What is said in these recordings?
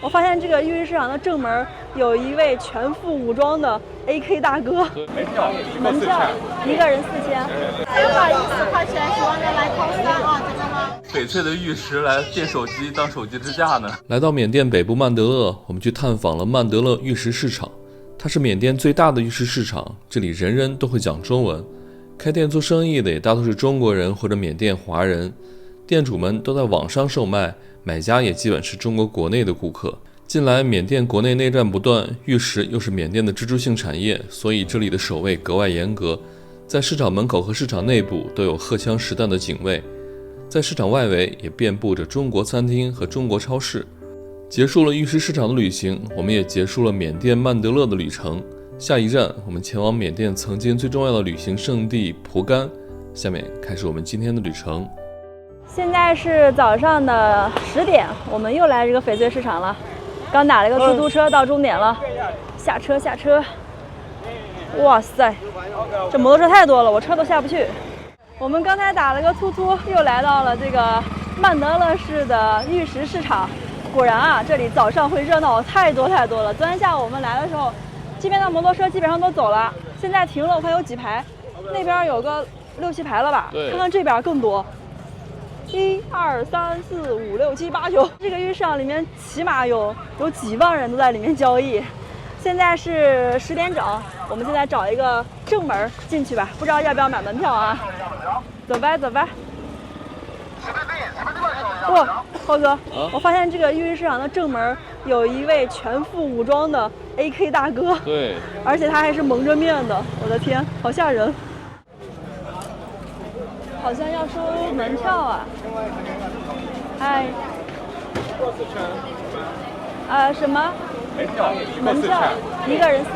我发现这个玉石市场的正门有一位全副武装的 AK 大哥，门票一个人4000。310块钱，喜欢的来扣3啊，真的吗？翡翠的玉石来垫手机当手机支架呢。来到缅甸北部曼德勒，我们去探访了曼德勒玉石市场。它是缅甸最大的玉石市场，这里人人都会讲中文，开店做生意的也大多是中国人或者缅甸华人，店主们都在网上售卖，买家也基本是中国国内的顾客。近来缅甸国内内战不断，玉石又是缅甸的支柱性产业，所以这里的守卫格外严格，在市场门口和市场内部都有荷枪实弹的警卫，在市场外围也遍布着中国餐厅和中国超市。结束了玉石市场的旅行，我们也结束了缅甸曼德勒的旅程。下一站，我们前往缅甸曾经最重要的旅行胜地蒲甘。下面开始我们今天的旅程。现在是早上的10点，我们又来这个翡翠市场了。刚打了一个出租车到终点了，下车。哇塞，这摩托车太多了，我车都下不去。我们刚才打了个突突，又来到了这个曼德勒市的玉石市场。果然啊，这里早上会热闹太多了。昨天下午我们来的时候，这边的摩托车基本上都走了，现在停了我看有几排，那边有个6、7排了吧？看看这边更多。1、2、3、4、5、6、7、8、9，这个玉石市场里面起码有几万人都在里面交易。现在是10点整，我们现在找一个正门进去吧，不知道要不要买门票啊？走吧。哇，浩哥，我发现这个玉石市场的正门有一位全副武装的 AK 大哥，对，而且他还是蒙着面的，我的天，好吓人！好像要收门票啊！哎，什么？门票一个人4000。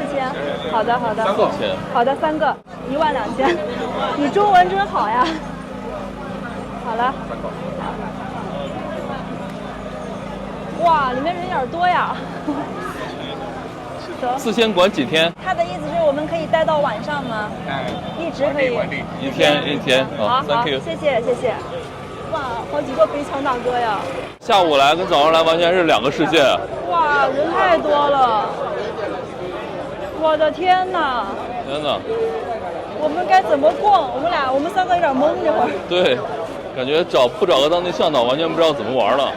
好的。3个钱。好的，3个12000。你中文真好呀！好了。哇，里面人有点多呀。4000管几天？他的意思是我们可以待到晚上吗？一直可以。一天。好，Thank you，谢谢。哇，好几个背枪大哥呀！下午来跟早上来完全是2个世界。哇，人太多了！我的天哪！我们该怎么逛？我们3个有点懵这会儿。对，感觉不找个当地向导，完全不知道怎么玩了。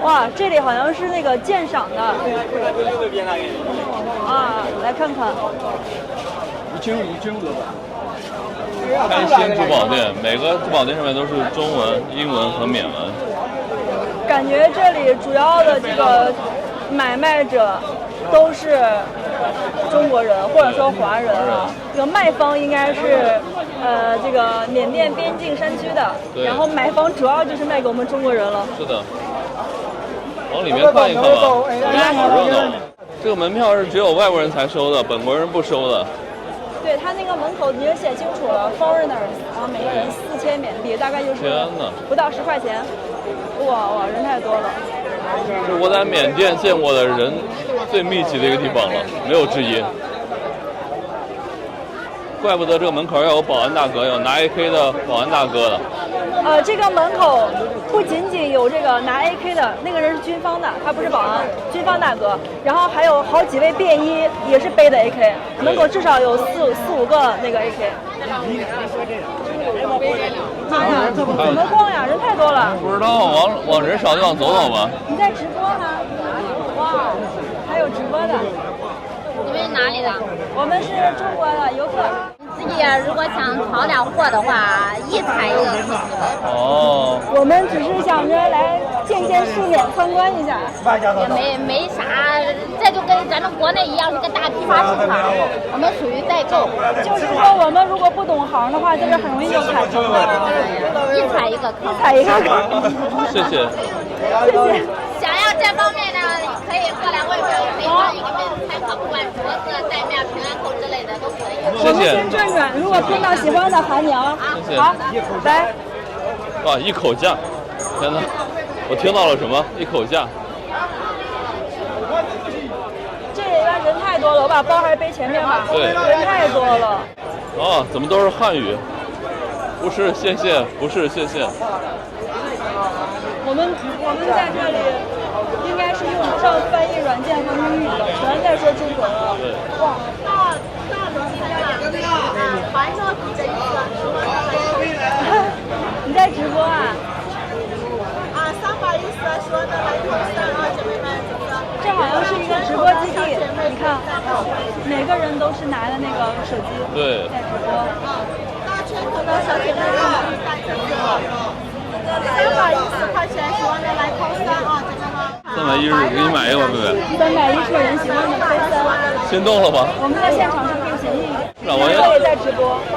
哇，这里好像是那个鉴赏的啊，来看看。1500开心珠宝店，每个珠宝店上面都是中文、英文和缅文。感觉这里主要的这个买卖者都是中国人或者说华人啊。这个卖方应该是这个缅甸边境山区的，然后买方主要就是卖给我们中国人了。是的。往里面看一看吧，里面好热闹。这个门票是只有外国人才收的，本国人不收的。对，他那个门口已经写清楚了 ，foreigners， 然后每个人4000缅币，大概就是不到10块钱。哇，人太多了。是我在缅甸见过的人最密集的一个地方了，没有之一。怪不得这个门口要有保安大哥，有拿 AK 的保安大哥的。这个门口不仅仅有这个拿 AK 的那个人是军方的，他不是保安，军方大哥。然后还有好几位便衣也是背的 AK， 门口至少有4、5个那个 AK。妈呀，怎么逛呀？人太多了。不知道，往人少的地方走走吧。你在直播吗？哇，还有直播的。你们是哪里的？我们是中国的游客。自己如果想淘点货的话，一采一个可惜了。哦。我们只是想着来见世面，参观一下。也没啥，这就跟咱们国内一样是个大批发市场，我们属于代购。就是说，我们如果不懂行的话，在这很容易就踩坑的。一采一个坑。踩一个坑。谢谢。想要这方面的，可以过来问问，可以帮你们参考，不管镯子、带面、平安扣之类的都可以。我们先转转，如果碰到喜欢的喊你啊。好，来。哇，一口价！天哪，我听到了什么？一口价。这里边人太多了，我把包还是背前面吧。对，人太多了。啊，怎么都是汉语？不是，谢谢，不是，谢谢。我们在这里应该是用不上中国了。对，哇，大的鸡蛋白色比这一个你在直播啊？ 310说的来投3啊，姐妹们，这好像是一个直播基地，你看，每个人都是拿着那个手机对，在直播。大圈头的小姐妹们可以带这个，310块钱说的来投3啊，姐妹们。310给你买一个吧，贝贝。310是人喜欢的飞3。心动了吧？我们在现场是不是便宜一点？是啊，我也在直播。哦，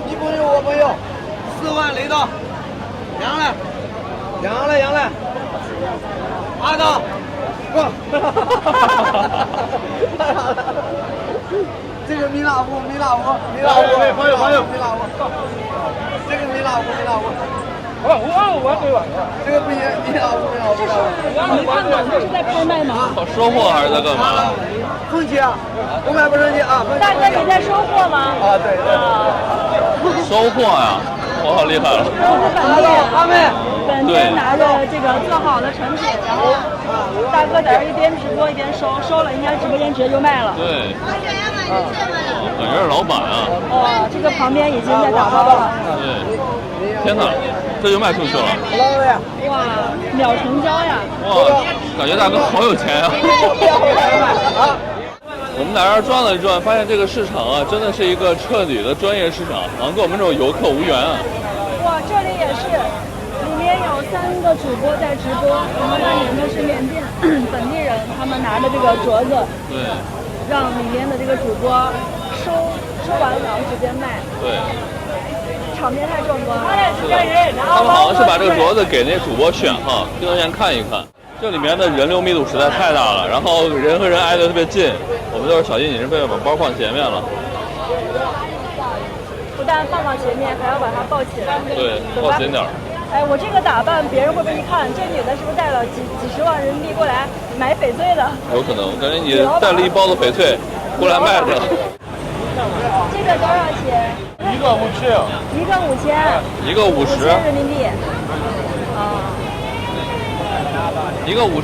你不用，我不用，4万雷到，阳了，8到，过。这个米老虎，朋友，这个米老虎，这个不行，米老虎。你看懂这是在拍卖吗？收货还是在干嘛？风气啊，我买不生气啊。大哥，你在收货吗？啊，对。收货呀，我好厉害了。本地拿着这个做好的成品，然后大哥在这一边直播一边收了，应该直播间直接就卖了。对，感觉是老板啊。哇，这个旁边已经在打包了。对，天哪，这就卖出去了。哇，秒成交呀！哇，感觉大哥好有钱呀。我们在这儿转了一转，发现这个市场啊，真的是一个彻底的专业市场，好像跟我们这种游客无缘啊。哇，这里也是，里面有3个主播在直播，然后外面就是缅甸本地人，他们拿着这个镯子，对，让里面的这个主播收完然后直接卖，对，场面太壮观了。他们好像是把这个镯子给那主播选哈，镜头前看一看。这里面的人流密度实在太大了，然后人和人挨得特别近，我们都是小心谨慎，被把包放前面了。不但放到前面，还要把它抱起来。对，抱紧点儿。哎，我这个打扮，别人会不会一看，这女的是不是带了几十万人民币过来买翡翠的？有可能，我感觉你带了一包子翡翠过来卖着。这个多少钱？1个5000。1个5000。1个50人民币。啊。1个5000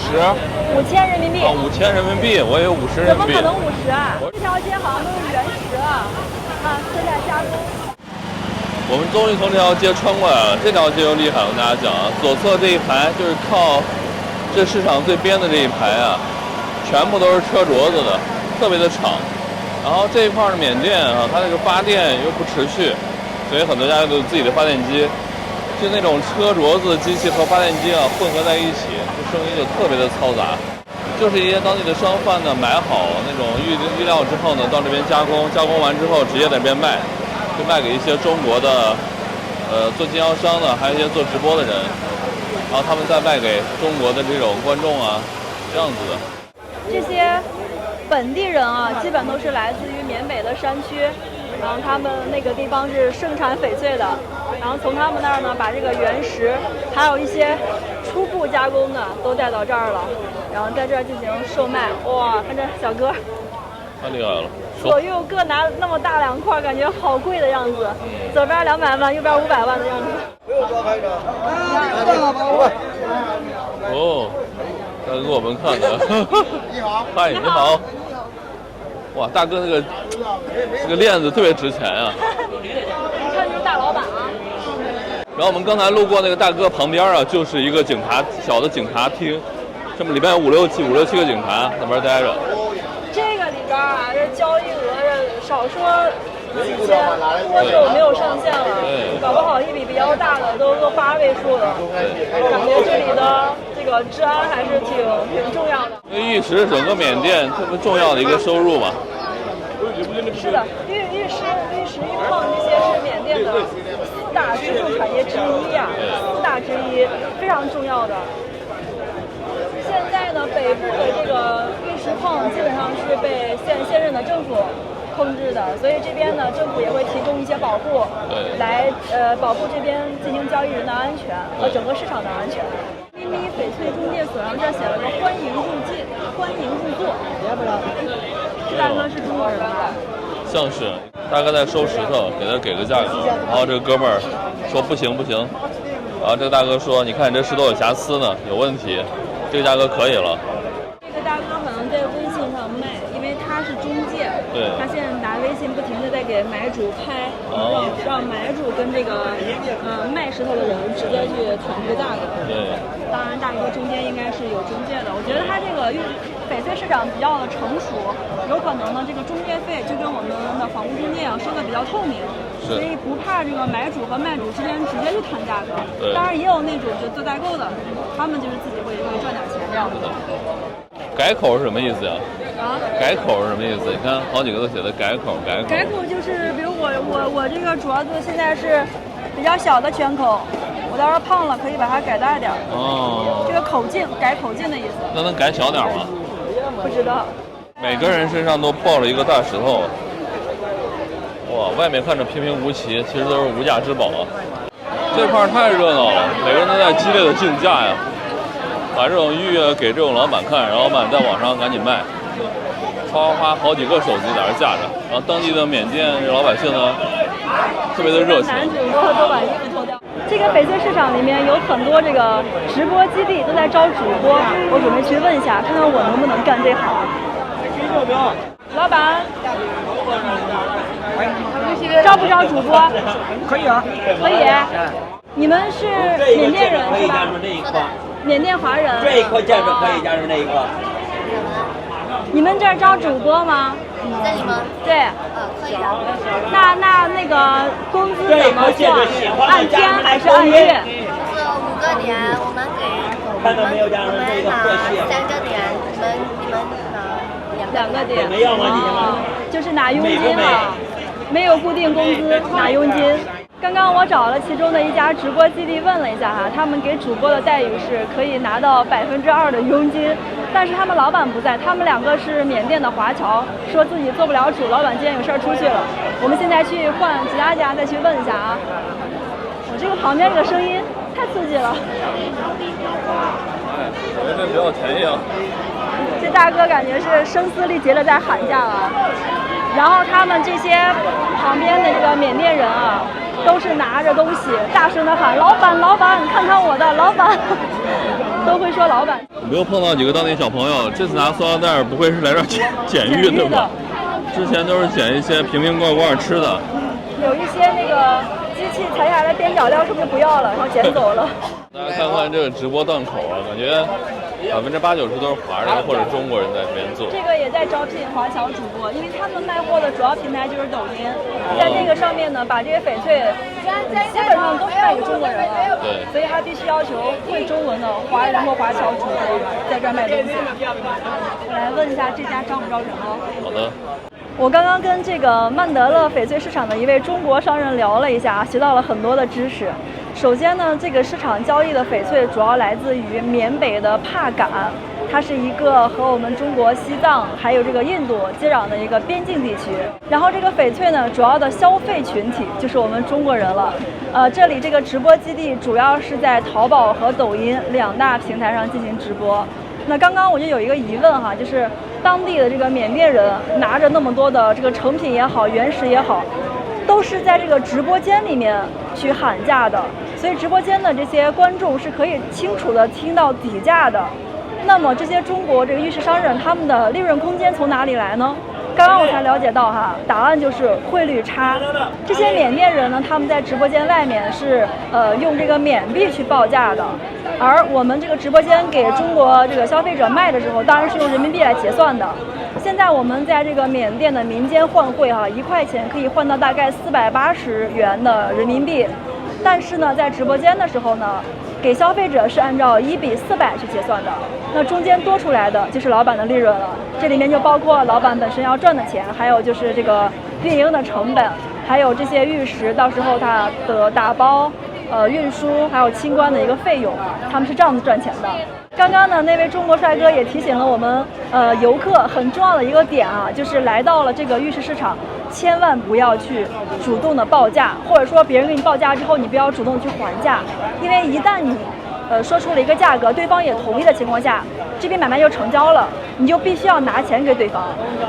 人民币。哦，5000人民币，我以为50人民币。怎么可能50啊？这条街好像都是原石啊，看现在加工。我们终于从这条街穿过来了，这条街就厉害了，我跟大家讲啊，左侧这一排就是靠这市场最边的这一排啊，全部都是车镯子的，特别的敞。然后这一块的缅甸啊，它这个发电又不持续，所以很多家都有自己的发电机。就那种车镯子机器和发电机啊混合在一起，这声音就特别的嘈杂。就是一些当地的商贩呢，买好那种预料之后呢，到这边加工完之后直接在这边卖，就卖给一些中国的做经销商的，还有一些做直播的人，然后他们再卖给中国的这种观众啊，这样子的。这些本地人啊，基本都是来自于缅北的山区，然后他们那个地方是盛产翡翠的。然后从他们那儿呢，把这个原石，还有一些初步加工的都带到这儿了，然后在这儿进行售卖。哇，看这小哥，太厉害了！左右各拿那么大2块，感觉好贵的样子。左边200万，右边500万的样子。哦，大哥给我们看的。你好，嗨，你好。哇，大哥这个链子特别值钱啊！一看就是大老板啊。然后我们刚才路过那个大哥旁边啊，就是一个小的警察厅，这么里边有5、6、7个警察在那边待着。这个里边啊，这交易额这少说几千，多就没有上限了。搞不好一笔比较大的都8位数了。感觉这里的这个治安还是挺重要的。因为玉石整个缅甸特别重要的一个收入嘛。是的，玉石、玉矿这些是缅甸的4大支柱产业之一啊，4大之一，非常重要的。现在呢，北部的这个玉石矿基本上是被现任的政府控制的，所以这边呢，政府也会提供一些保护，来保护这边进行交易人的安全和整个市场的安全。咪咪翡翠中介所上这儿写了个欢迎入境，欢迎入座。这大哥是中国人吧？像是大哥在收石头，给个价格，然后这个哥们儿说不行，然后这个大哥说，你看你这石头有瑕疵呢，有问题，这个价格可以了。这个大哥好像在微信上卖，因为他是中介，对，他现在拿微信不停的在给买主拍，让买主跟这个卖石头的人直接去谈这个价格。对，当然大哥中间应该是有中介的。我觉得他这个翡翠市场比较的成熟，有可能呢这个中介费就跟我们的房屋中介一样收的比较透明，所以不怕这个买主和卖主之间直接去谈价格。当然也有那种就做代购的，他们就是自己会赚点钱这样子。改口是什么意思呀？啊，改口是什么意思？你看好几个都写的改口，改口。改口就是，比如我这个镯子现在是比较小的圈口，我到时候胖了可以把它改大点。哦。这个口径，改口径的意思。那能改小点吗？不知道。每个人身上都抱着一个大石头。哇，外面看着平平无奇，其实都是无价之宝啊！这块太热闹了，每个人都在激烈的竞价呀。把这种玉给这种老板看，然后老板在网上赶紧卖，哗哗好几个手机在这架着，然后当地的缅甸老百姓呢，特别的热情。男主播都把衣服脱掉。这个翡翠市场里面有很多这个直播基地都在招主播，我准备去问一下，看看我能不能干这行。老板，招不招主播？可以啊，可以。你们是缅甸人是吧？缅甸华人。这一块价格可以加入那一个。你们这儿招主播吗？这里吗？对。可以的。那个工资怎么算？按天还是按月？就是5个点，我们给我们拿3个点，你们拿2个点。2个点。就是拿佣金啊，没有固定工资，拿佣金。刚刚我找了其中的一家直播基地问了一下哈，他们给主播的待遇是可以拿到2%的佣金，但是他们老板不在，他们2个是缅甸的华侨，说自己做不了主，老板今天有事儿出去了。我们现在去换其他家再去问一下啊。我这个旁边这个声音太刺激了。我这比较便宜啊。这大哥感觉是声嘶力竭的在喊价啊，然后他们这些旁边的这个缅甸人啊，都是拿着东西大声的喊老板老板，看看我的老板，都会说老板。我们又碰到几个当地小朋友，这次拿塑料袋不会是来这儿捡玉对吧？之前都是捡一些瓶瓶罐罐吃的。有一些那个机器裁下来边角料是不是不要了，然后捡走了？大家看看这个直播档口啊，感觉80%-90%都是华人或者中国人在这边做。这个也在招聘华侨主播，因为他们卖货的主要平台就是抖音，在那个上面呢，把这些翡翠基本上都是卖给中国人了。对，所以他必须要求会中文的华人或华侨主播在这儿卖东西。我来问一下这家招不招人哦？好的。我刚刚跟这个曼德勒翡翠市场的一位中国商人聊了一下，学到了很多的知识。首先呢，这个市场交易的翡翠主要来自于缅北的帕敢，它是一个和我们中国西藏还有这个印度接壤的一个边境地区。然后这个翡翠呢，主要的消费群体就是我们中国人了。这里这个直播基地主要是在淘宝和抖音2大平台上进行直播。那刚刚我就有一个疑问哈，就是当地的这个缅甸人拿着那么多的这个成品也好，原石也好，都是在这个直播间里面去喊价的，所以直播间的这些观众是可以清楚的听到底价的。那么这些中国这个玉石商人他们的利润空间从哪里来呢？刚刚我才了解到哈，答案就是汇率差。这些缅甸人呢，他们在直播间外面是用这个缅币去报价的，而我们这个直播间给中国这个消费者卖的时候，当然是用人民币来结算的。现在我们在这个缅甸的民间换汇哈，1块钱可以换到大概480元的人民币，但是呢，在直播间的时候呢，给消费者是按照1比400去结算的，那中间多出来的就是老板的利润了。这里面就包括老板本身要赚的钱，还有就是这个运营的成本，还有这些玉石到时候它的打包、运输还有清关的一个费用，他们是这样子赚钱的。刚刚呢，那位中国帅哥也提醒了我们，游客很重要的一个点啊，就是来到了这个玉石市场，千万不要去主动的报价，或者说别人给你报价之后，你不要主动的去还价，因为一旦你说出了一个价格，对方也同意的情况下，这笔买卖就成交了，你就必须要拿钱给对方。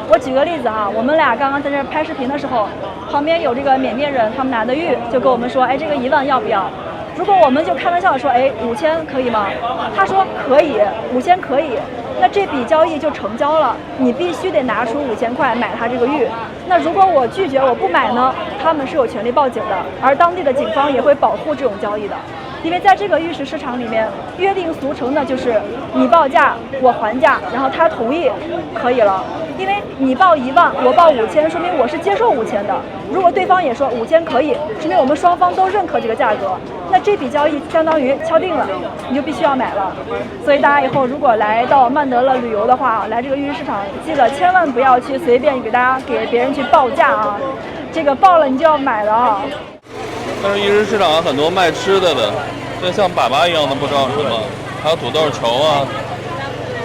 我举个例子哈，我们俩刚刚在这拍视频的时候，旁边有这个缅甸人，他们拿的玉，就跟我们说，哎，这个1万要不要？如果我们就开玩笑说，哎，5000可以吗？他说可以，5000可以，那这笔交易就成交了，你必须得拿出5000块买他这个玉。那如果我拒绝，我不买呢，他们是有权利报警的，而当地的警方也会保护这种交易的。因为在这个玉石市场里面，约定俗成的就是你报价，我还价，然后他同意，可以了。因为你报1万，我报5000，说明我是接受5000的。如果对方也说5000可以，说明我们双方都认可这个价格，那这笔交易相当于敲定了，你就必须要买了。所以大家以后如果来到曼德勒旅游的话，来这个玉石市场，记得千万不要去随便给别人去报价啊，这个报了你就要买了啊。但是玉石市场很多卖吃的，就像粑粑一样的不知道什么，还有土豆球啊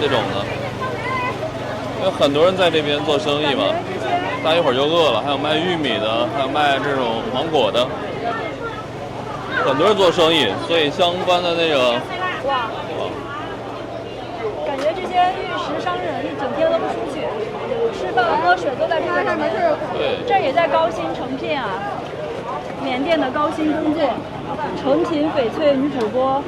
这种的。因为很多人在这边做生意嘛，大家一会儿就饿了。还有卖玉米的，还有卖这种芒果的，很多人做生意，所以相关的那个，哇，感觉这些玉石商人一整天都不出去，吃饭喝水都在这上面。对，这也在高薪诚品啊，缅甸的高薪工作，诚品翡翠女主播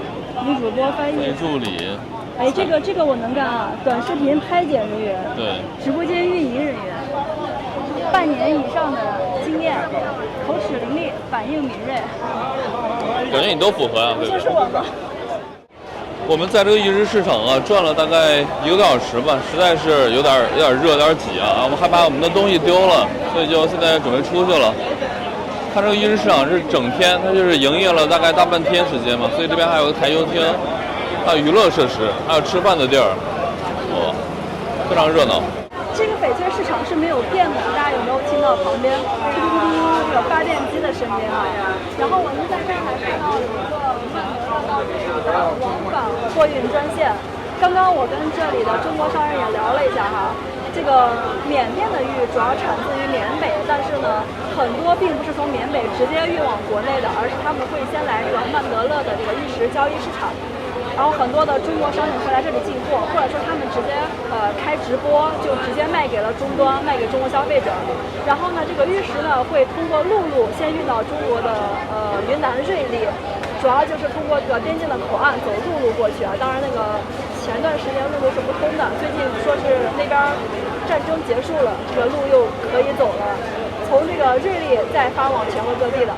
翻译助理。哎，这个我能干啊！短视频拍剪人员，对，直播间运营人员，半年以上的经验，口齿伶俐，反应敏锐，感觉你都符合啊，对吧？就是我吗？我们在这个玉石市场啊转了大概1个多小时吧，实在是有点热，有点挤啊。我们害怕我们的东西丢了，所以就现在准备出去了。它这个玉石市场是整天，它就是营业了大概大半天时间嘛，所以这边还有个台球厅。还有娱乐设施，还有吃饭的地儿，非常热闹。这个翡翠市场是没有电的，大家有没有听到旁边嘟嘟嘟嘟这个发电机的声音啊？然后我们在这儿还看到有一个曼德勒到这里的往返货运专线。刚刚我跟这里的中国商人也聊了一下哈，这个缅甸的玉主要产自于缅北，但是呢，很多并不是从缅北直接运往国内的，而是他们会先来这个曼德勒的这个玉石交易市场。然后很多的中国商人会来这里进货，或者说他们直接开直播，就直接卖给了终端，卖给中国消费者。然后呢，这个玉石呢会通过陆路先运到中国的云南瑞丽，主要就是通过这个边境的口岸走陆路过去啊。当然那个前段时间陆路是不通的，最近说是那边战争结束了，这个路又可以走了，从这个瑞丽再发往全国各地的。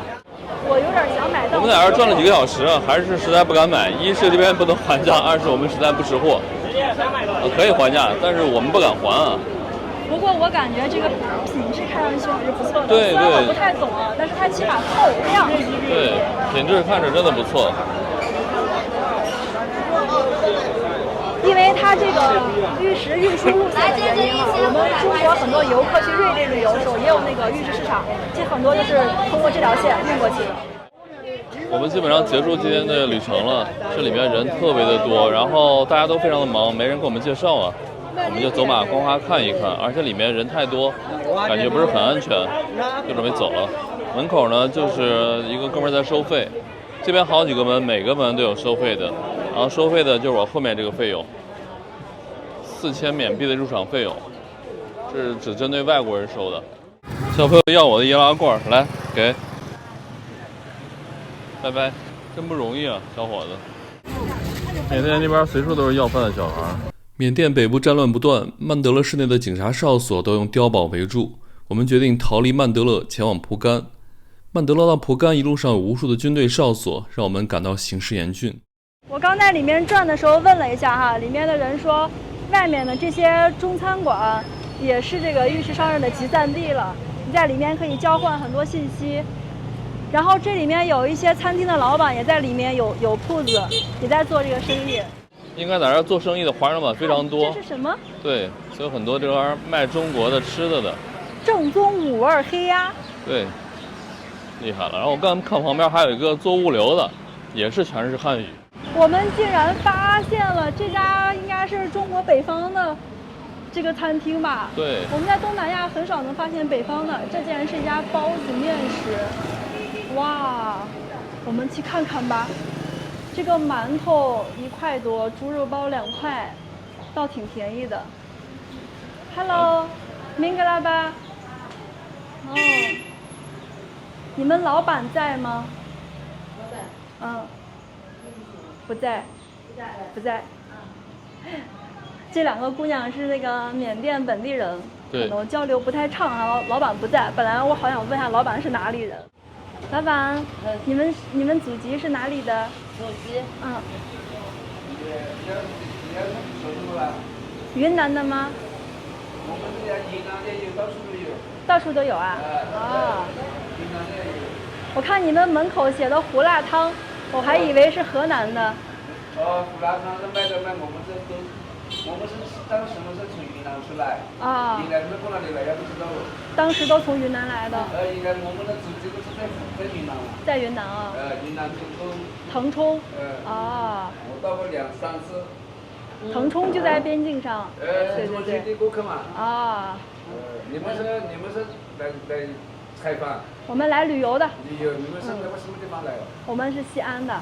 我有点想买，但我们在这儿转了几个小时啊，还是实在不敢买。一是这边不能还价，二是我们实在不识货。可以还价，但是我们不敢还啊。不过我感觉这个品质看上去还是不错的，对虽然我不太懂啊，但是它起码透亮。对，品质看着真的不错。因为它这个玉石运输路线的原因啊，我们中国很多游客去瑞丽旅游的时候也有那个玉石市场，其实很多就是通过这条线运过去的。我们基本上结束今天的旅程了，这里面人特别的多，然后大家都非常的忙，没人给我们介绍啊，我们就走马观花看一看，而且里面人太多，感觉不是很安全，就准备走了。门口呢就是一个哥们在收费，这边好几个门，每个门都有收费的，然后收费的就是我后面这个费用，4000缅币的入场费用，这是只针对外国人收的。小朋友要我的易拉罐，来给。拜拜，真不容易啊，小伙子。缅甸那边随处都是要饭的小孩。缅甸北部战乱不断，曼德勒市内的警察哨所都用碉堡围住。我们决定逃离曼德勒，前往蒲甘。曼德勒到蒲甘一路上有无数的军队哨所，让我们感到形势严峻。我刚在里面转的时候问了一下哈，里面的人说，外面的这些中餐馆也是这个玉石商人的集散地了，你在里面可以交换很多信息。然后这里面有一些餐厅的老板也在里面有铺子，也在做这个生意。应该在这儿做生意的华人吧非常多。这是什么？对，所以很多这边卖中国的吃的。正宗五味黑鸭。对，厉害了。然后我刚看旁边还有一个做物流的，也是全是汉语。我们竟然发现了这家应该是中国北方的这个餐厅吧？对。我们在东南亚很少能发现北方的，这竟然是一家包子面食。哇，我们去看看吧。这个馒头1块多，猪肉包2块，倒挺便宜的。Hello， 明格拉巴。哦，你们老板在吗？嗯，不在，不在。这两个姑娘是那个缅甸本地人，对可能交流不太畅啊。老板不在，本来我好想问一下老板是哪里人。老板，你们祖籍是哪里的？祖籍嗯。云南的吗？我们这家云南的有，到处都有。到处都有啊。啊。云南的有。我看你们门口写的胡辣汤，我还以为是河南的。哦，胡辣汤是卖，我们这都，我们是当时是从云南出来。啊。应该是从哪里来也不知道。当时都从云南来的。应该我们的祖籍都是在云南了。在云南啊。云南腾冲。啊。我到过2、3次。腾冲就在边境上。对我去的过客嘛。啊。你们是来采访？我们来旅游的。旅游，你们是什么地方来的？我们是西安的。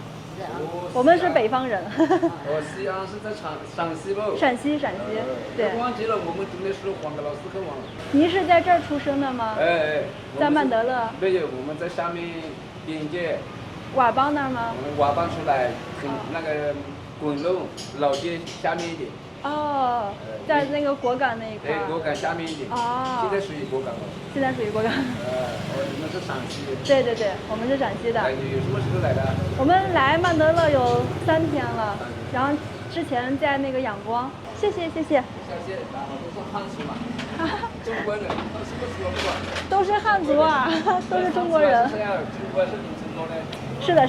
我们是北方人。西安是在陕西不？陕西。对。忘记了，我们真的是换个老师课忘了。您是在这儿出生的吗？在曼德勒。没有，我们在下面边界。佤邦那儿吗？我们佤邦出来，那个滚路老街下面一点。哦，在那个果敢那一块。果敢下面一点。哦。现在属于果敢了。现在属于果敢。你们是陕西的。对，我们是陕西的。你什么时候来的？我们来曼德勒有3天了，然后之前在那个仰光。谢谢。然后都是汉族嘛。中国人，什么时候不管？都是汉族啊，都是中国人。中国是挺成功的。是的，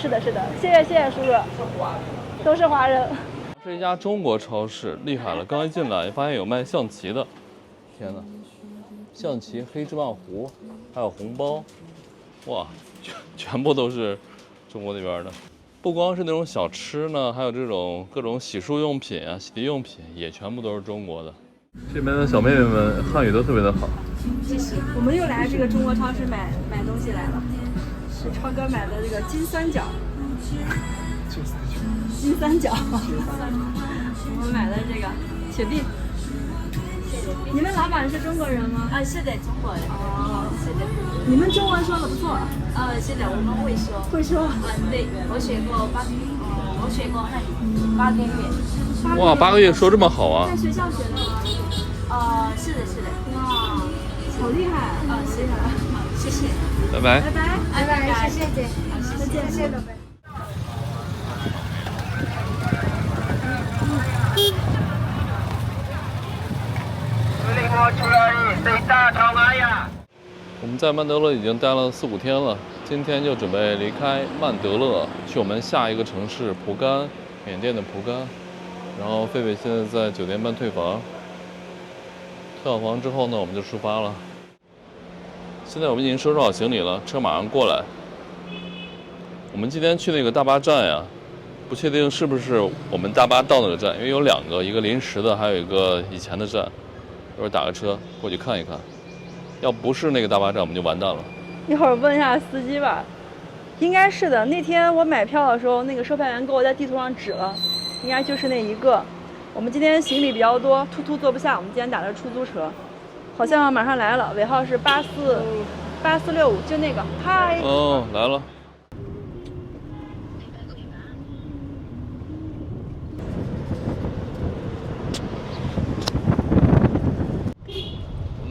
谢谢叔叔。都是华人。是一家中国超市，厉害了！刚一进来发现有卖象棋的，天哪！象棋、黑芝麻糊，还有红包，哇，全部都是中国那边的。不光是那种小吃呢，还有这种各种洗漱用品啊、洗涤用品，也全部都是中国的。这边的小妹妹们汉语都特别的好。谢谢。我们又来这个中国超市买东西来了，是超哥买的这个金三角。金三角。我们买的这个雪碧。你们老板是中国人吗？是的，中国人。哦，是的。你们中文说的不错。是的，我们会说。会说。对，我学过汉语8个月。哇，8个月说这么好啊！在学校学的吗？是的。哇，好厉害！是的。好，谢谢。拜拜。拜拜，谢谢姐。再见，谢谢宝贝。我们在曼德勒已经待了4、5天了，今天就准备离开曼德勒，去我们下一个城市蒲甘，缅甸的蒲甘。然后狒狒现在在酒店办退房，退好房之后呢，我们就出发了。现在我们已经收拾好行李了，车马上过来。我们今天去那个大巴站呀，不确定是不是我们大巴到那个站，因为有2个，一个临时的，还有一个以前的站。一会儿打个车过去看一看，要不是那个大巴站，我们就完蛋了。一会儿问一下司机吧，应该是的。那天我买票的时候，那个售票员给我在地图上指了，应该就是那一个。我们今天行李比较多，突坐不下，我们今天打的出租车，好像马上来了，尾号是8465，就那个。嗨。哦，来了。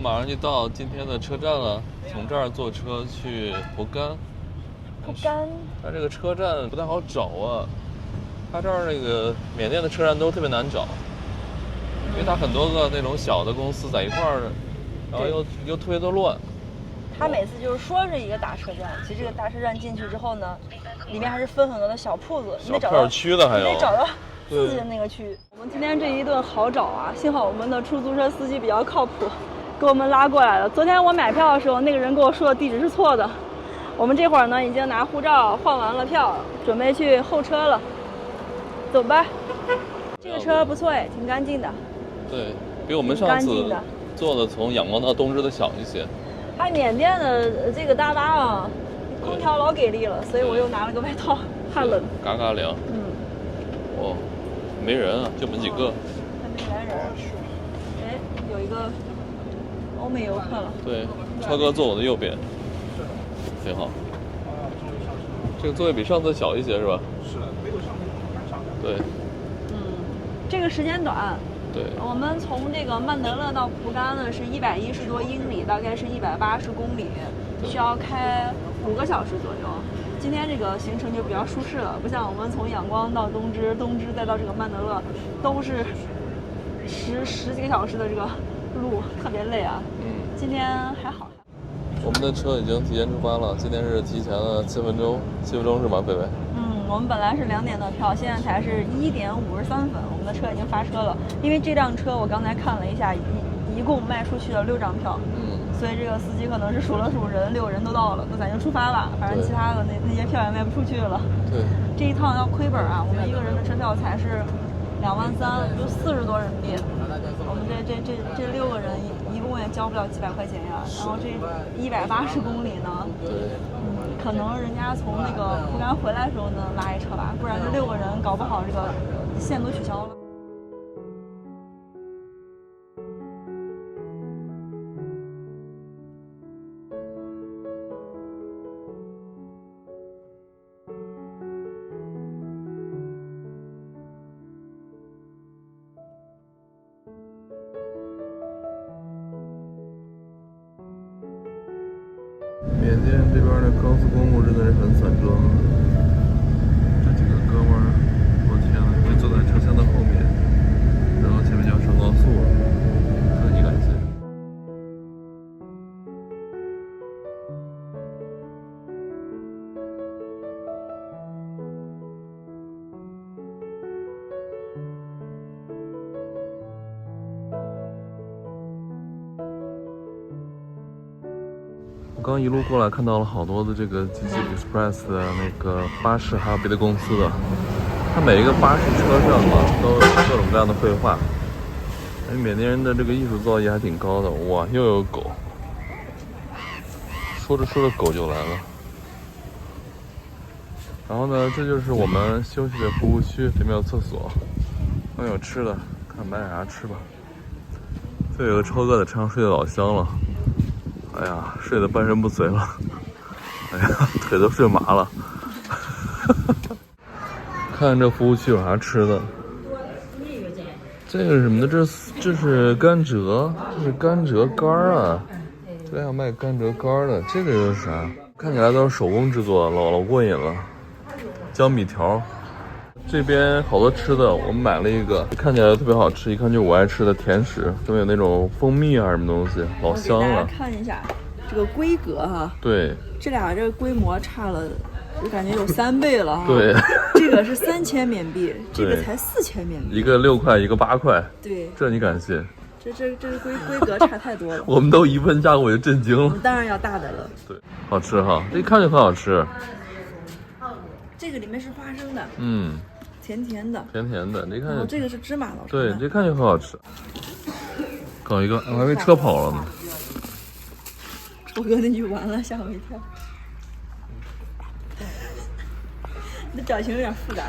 马上就到今天的车站了，从这儿坐车去蒲甘。蒲甘。它这个车站不太好找啊，它这儿那个缅甸的车站都特别难找，因为它很多个那种小的公司在一块儿，然后又特别的乱。他每次就是说是一个大车站，其实这个大车站进去之后呢，里面还是分很多的小铺子，你得找到区的，还有你得找到自己的那个区域。我们今天这一顿好找啊，幸好我们的出租车司机比较靠谱。给我们拉过来了。昨天我买票的时候，那个人跟我说的地址是错的。我们这会儿呢，已经拿护照换完了票，准备去候车了。走吧。这个车不错哎，挺干净的。对，比我们上次坐的从仰光到东芝的小一些。缅甸的这个大巴啊，空调老给力了，所以我又拿了个外套，怕冷。嘎嘎凉。哦，没人啊，就我们几个。还没来人。哎，有一个欧美游客了。对，超哥坐我的右边，挺好。这个座位比上次小一些是吧？是的，没有上次蛮长的。对，这个时间短。对，我们从这个曼德勒到蒲甘呢是110多英里，大概是180公里，需要开5个小时左右。今天这个行程就比较舒适了，不像我们从仰光到东芝，东芝再到这个曼德勒，都是十几个小时的这个路，特别累啊。今天还好。我们的车已经提前出发了，今天是提前了7分钟，7分钟是吗，贝贝？我们本来是2点的票，现在才是1点53分，我们的车已经发车了。因为这辆车我刚才看了一下，一共卖出去了6张票，所以这个司机可能是数了数人，6人都到了，那咱就出发吧。反正其他的那些票也卖不出去了。对，这一趟要亏本啊，我们一个人的车票才是23000，就40多人民币。我们这6个人一共也交不了几百块钱呀。然后这180公里呢，可能人家从那个蒲甘回来的时候呢拉一车吧，不然这6个人搞不好这个线都取消了。缅甸这边的高速公路真的是很散装，这几个哥们儿，我天呐，就坐在车厢的后面，然后前面就要上高速了，特级感谢。我刚一路过来看到了好多的这个吉吉 Express 的那个巴士，还有别的公司的，它每一个巴士车上嘛都有各种各样的绘画。缅甸人的这个艺术造诣还挺高的，哇，又有狗，说着说着狗就来了。然后呢，这就是我们休息的服务区，里面有厕所，还有吃的，看买点啥吃吧。这有个超哥在车上睡得老香了。哎呀，睡得半身不遂了，哎呀，腿都睡麻了。看这服务区有啥吃的？这个是什么的？这是甘蔗，这是甘蔗干啊！这还有卖甘蔗干的，这个又是啥？看起来都是手工制作，老过瘾了。江米条，这边好多吃的，我们买了一个，看起来特别好吃，一看就是我爱吃的甜食，上面有那种蜂蜜啊什么东西，老香了。给大家看一下这个规格哈，对，这俩这个规模差了，我感觉有3倍了哈。对，这个是3000缅币，这个才4000缅币，一个6块，一个8块。对，这你敢信？这规格差太多了。我们都1份价格我就震惊了。当然要大的了。对，好吃哈，这一看就很好吃。这个里面是花生的，甜甜的，甜甜的，你看。哦，这个是芝麻老对，这看就很好吃。搞一个，我还以为车跑了呢。超哥那句完了，吓我一跳。你的表情有点复杂。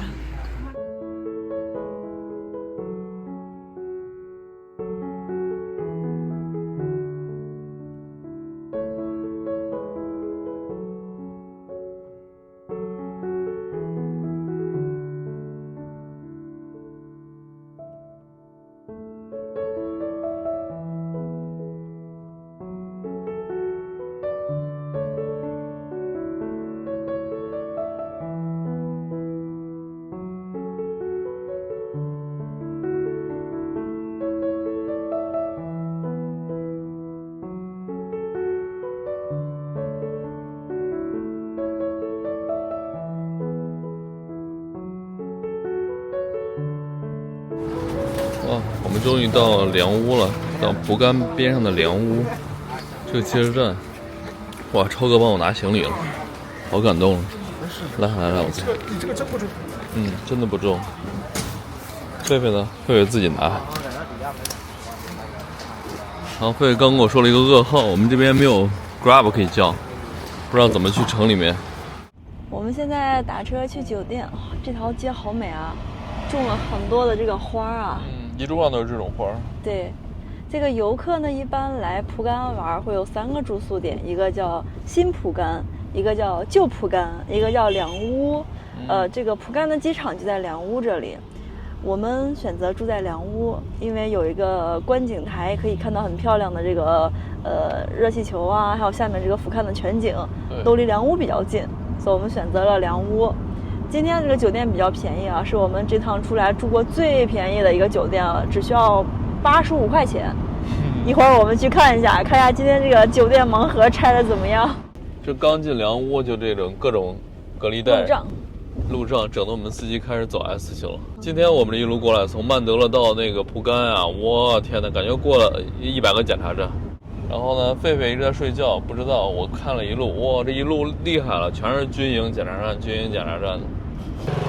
我们终于到凉屋了，到蒲甘边上的凉屋，这个汽车站。哇，超哥帮我拿行李了，好感动。来，我这。你这个真不重。真的不重。狒狒呢？狒狒自己拿。然后狒狒刚跟我说了一个噩耗，我们这边没有 Grab 可以叫，不知道怎么去城里面。我们现在打车去酒店，这条街好美啊，种了很多的这个花啊。一路上都是这种花。对，这个游客呢一般来蒲甘玩会有3个住宿点，一个叫新蒲甘，一个叫旧蒲甘，一个叫良屋。这个蒲甘的机场就在良屋这里。我们选择住在良屋，因为有一个观景台，可以看到很漂亮的这个热气球啊，还有下面这个俯瞰的全景，都离良屋比较近，所以我们选择了良屋。今天这个酒店比较便宜啊，是我们这趟出来住过最便宜的一个酒店了，只需要85块钱。一会儿我们去看一下今天这个酒店盲盒拆的怎么样。这刚进良屋就这种各种隔离带、路障，整得我们司机开始走 S 型了。今天我们这一路过来，从曼德勒到那个蒲甘啊，我天哪，感觉过了100个检查站。然后呢，狒狒一直在睡觉，不知道我看了一路，哇，这一路厉害了，全是军营检查站的。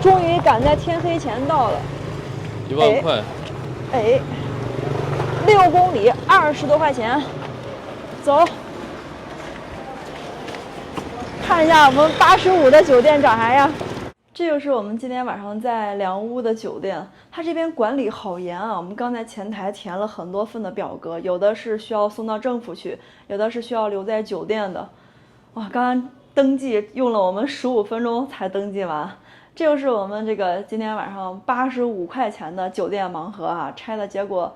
终于赶在天黑前到了，1万块。6公里20多块钱，走，看一下我们85的酒店长啥样。这就是我们今天晚上在良屋的酒店，它这边管理好严啊！我们刚才前台填了很多份的表格，有的是需要送到政府去，有的是需要留在酒店的。哇，刚刚登记用了我们15分钟才登记完。这就是我们这个今天晚上85块钱的酒店盲盒啊，拆的结果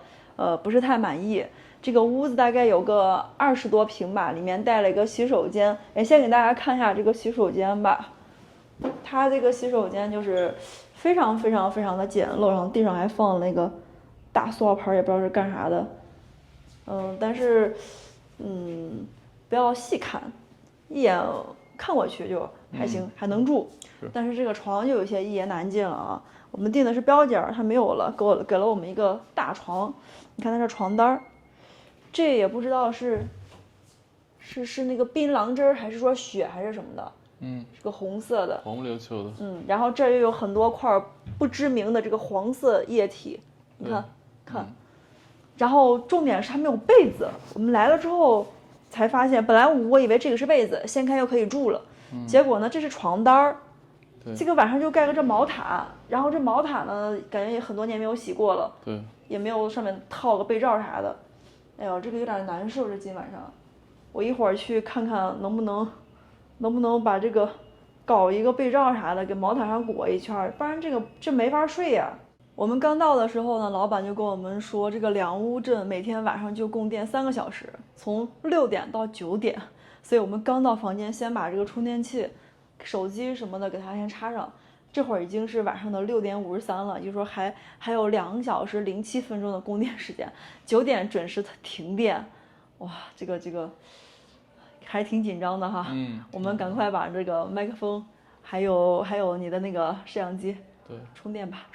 不是太满意。这个屋子大概有个20多平吧，里面带了一个洗手间。先给大家看一下这个洗手间吧。它这个洗手间就是非常的简陋，然后地上还放了那个大塑料盆，也不知道是干啥的。但是不要细看，一眼看过去就还行，还能住。但是这个床就有些一言难尽了啊。我们订的是标间，它没有了，给了我们一个大床。你看它这床单，这也不知道是那个槟榔汁还是说血还是什么的。是个红色的，黄不溜秋的。然后这儿又有很多块不知名的这个黄色液体，你看。然后重点是它没有被子，我们来了之后才发现，本来我以为这个是被子，掀开就可以住了，结果呢这是床单儿。这个晚上就盖个这毛毯，然后这毛毯呢感觉也很多年没有洗过了，也没有上面套个被罩啥的。哎呦，这个有点难受，这今晚上。我一会儿去看看能不能把这个搞一个被罩啥的，给毛毯上裹一圈，不然这没法睡呀。我们刚到的时候呢，老板就跟我们说，这个良屋镇每天晚上就供电3个小时，从6点到9点。所以我们刚到房间，先把这个充电器、手机什么的给它先插上。这会儿已经是晚上的6点53了，也就是说还有2小时07分钟的供电时间，9点准时停电。哇，这个。还挺紧张的哈，我们赶快把这个麦克风，还有你的那个摄像机，充电吧。